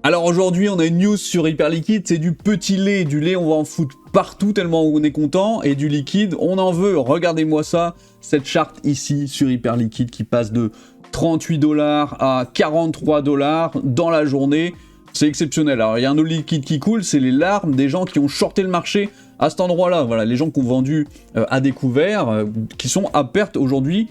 Alors aujourd'hui, on a une news sur Hyperliquid, c'est du petit lait. Du lait, on va en foutre partout tellement on est content. Et du liquide, on en veut. Regardez-moi ça, cette charte ici sur Hyperliquid qui passe de 38$ à 43$ dans la journée. C'est exceptionnel. Alors il y a un autre liquide qui coule, c'est les larmes des gens qui ont shorté le marché à cet endroit-là. Voilà, les gens qui ont vendu à découvert, qui sont à perte aujourd'hui.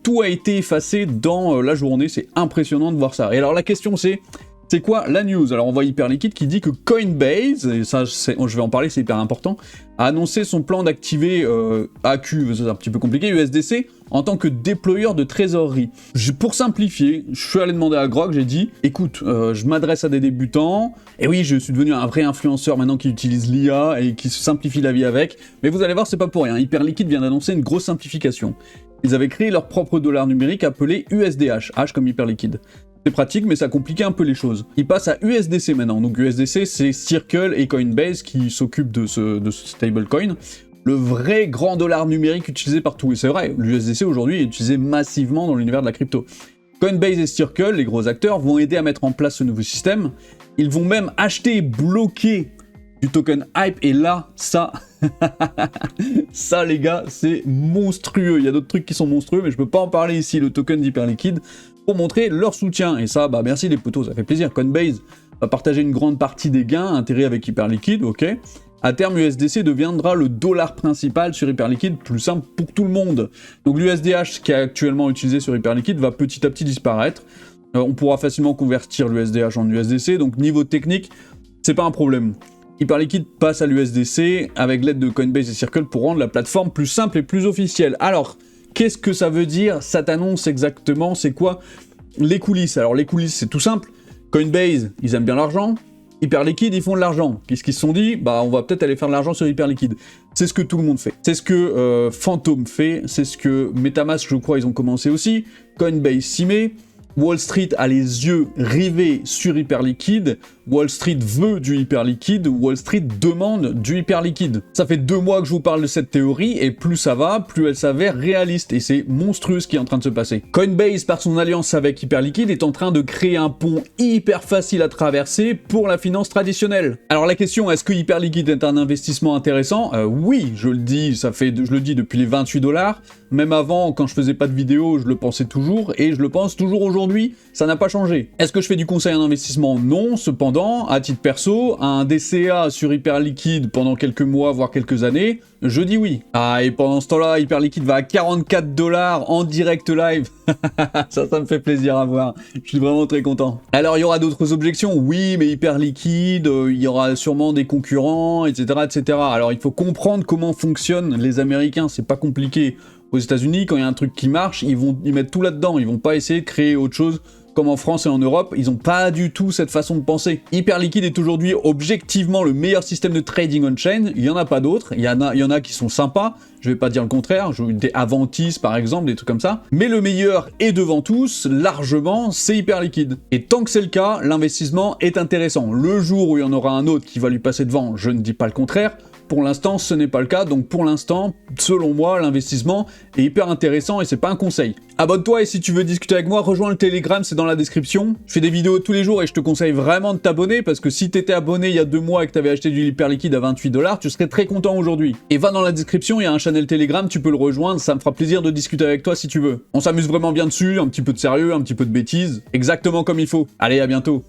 Tout a été effacé dans la journée, c'est impressionnant de voir ça. Et alors la question c'est quoi la news? Alors on voit Hyperliquid qui dit que Coinbase, et ça je vais en parler, c'est hyper important, a annoncé son plan d'activer AQ, c'est un petit peu compliqué, USDC, en tant que déployeur de trésorerie. Pour simplifier, je suis allé demander à Grog, j'ai dit, écoute, je m'adresse à des débutants, et oui, je suis devenu un vrai influenceur maintenant qui utilise l'IA et qui se simplifie la vie avec, mais vous allez voir, c'est pas pour rien, Hyperliquid vient d'annoncer une grosse simplification. Ils avaient créé leur propre dollar numérique appelé USDH, H comme Hyperliquid. C'est pratique, mais ça compliquait un peu les choses. Ils passent à USDC maintenant. Donc USDC, c'est Circle et Coinbase qui s'occupent de ce stablecoin. Le vrai grand dollar numérique utilisé partout. Et c'est vrai, l'USDC aujourd'hui est utilisé massivement dans l'univers de la crypto. Coinbase et Circle, les gros acteurs, vont aider à mettre en place ce nouveau système. Ils vont même acheter et bloquer du token Hype. Et là, ça... ça les gars, c'est monstrueux. Il y a d'autres trucs qui sont monstrueux, mais je peux pas en parler ici. Le token d'Hyperliquid, pour montrer leur soutien. Et ça, bah merci les potos, ça fait plaisir. Coinbase va partager une grande partie des gains, intérêts avec Hyperliquid, ok. À terme, USDC deviendra le dollar principal sur Hyperliquid, plus simple pour tout le monde. Donc l'USDH, qui est actuellement utilisé sur Hyperliquid, va petit à petit disparaître. On pourra facilement convertir l'USDH en USDC, donc niveau technique, c'est pas un problème. Hyperliquid passe à l'USDC avec l'aide de Coinbase et Circle pour rendre la plateforme plus simple et plus officielle. Alors, qu'est-ce que ça veut dire? Ça t'annonce exactement, c'est quoi les coulisses? Alors les coulisses, c'est tout simple. Coinbase, ils aiment bien l'argent. Hyperliquid, ils font de l'argent. Qu'est-ce qu'ils se sont dit? Bah, on va peut-être aller faire de l'argent sur Hyperliquid. C'est ce que tout le monde fait. C'est ce que Phantom fait. C'est ce que Metamask, je crois, ils ont commencé aussi. Coinbase s'y met. Wall Street a les yeux rivés sur Hyperliquid, Wall Street veut du Hyperliquid, Wall Street demande du Hyperliquid. Ça fait 2 mois que je vous parle de cette théorie, et plus ça va, plus elle s'avère réaliste, et c'est monstrueux ce qui est en train de se passer. Coinbase, par son alliance avec Hyperliquid, est en train de créer un pont hyper facile à traverser pour la finance traditionnelle. Alors la question, est-ce que Hyperliquid est un investissement intéressant? Oui, je le dis, je le dis depuis les 28$, même avant, quand je faisais pas de vidéo, je le pensais toujours, et je le pense toujours aujourd'hui, ça n'a pas changé. Est-ce que je fais du conseil en investissement? Non, cependant, à titre perso, un DCA sur Hyperliquid pendant quelques mois, voire quelques années, je dis oui. Ah, et pendant ce temps-là, Hyperliquid va à 44$ en direct live. ça me fait plaisir à voir. Je suis vraiment très content. Alors, il y aura d'autres objections. Oui, mais Hyperliquid, il y aura sûrement des concurrents, etc., etc. Alors, il faut comprendre comment fonctionnent les Américains. C'est pas compliqué. Aux États-Unis, quand il y a un truc qui marche, ils mettent tout là-dedans. Ils vont pas essayer de créer autre chose. Comme en France et en Europe, ils n'ont pas du tout cette façon de penser. Hyperliquid est aujourd'hui objectivement le meilleur système de trading on-chain. Il n'y en a pas d'autres. Il y en a qui sont sympas. Je vais pas dire le contraire. Des Avantis par exemple, des trucs comme ça. Mais le meilleur est devant tous, largement, c'est Hyperliquid. Et tant que c'est le cas, l'investissement est intéressant. Le jour où il y en aura un autre qui va lui passer devant, je ne dis pas le contraire. Pour l'instant, ce n'est pas le cas, donc pour l'instant, selon moi, l'investissement est hyper intéressant et c'est pas un conseil. Abonne-toi et si tu veux discuter avec moi, rejoins le Telegram, c'est dans la description. Je fais des vidéos tous les jours et je te conseille vraiment de t'abonner parce que si t'étais abonné il y a 2 mois et que t'avais acheté du Hyperliquid à 28$, tu serais très content aujourd'hui. Et va dans la description, il y a un channel Telegram, tu peux le rejoindre, ça me fera plaisir de discuter avec toi si tu veux. On s'amuse vraiment bien dessus, un petit peu de sérieux, un petit peu de bêtises, exactement comme il faut. Allez, à bientôt.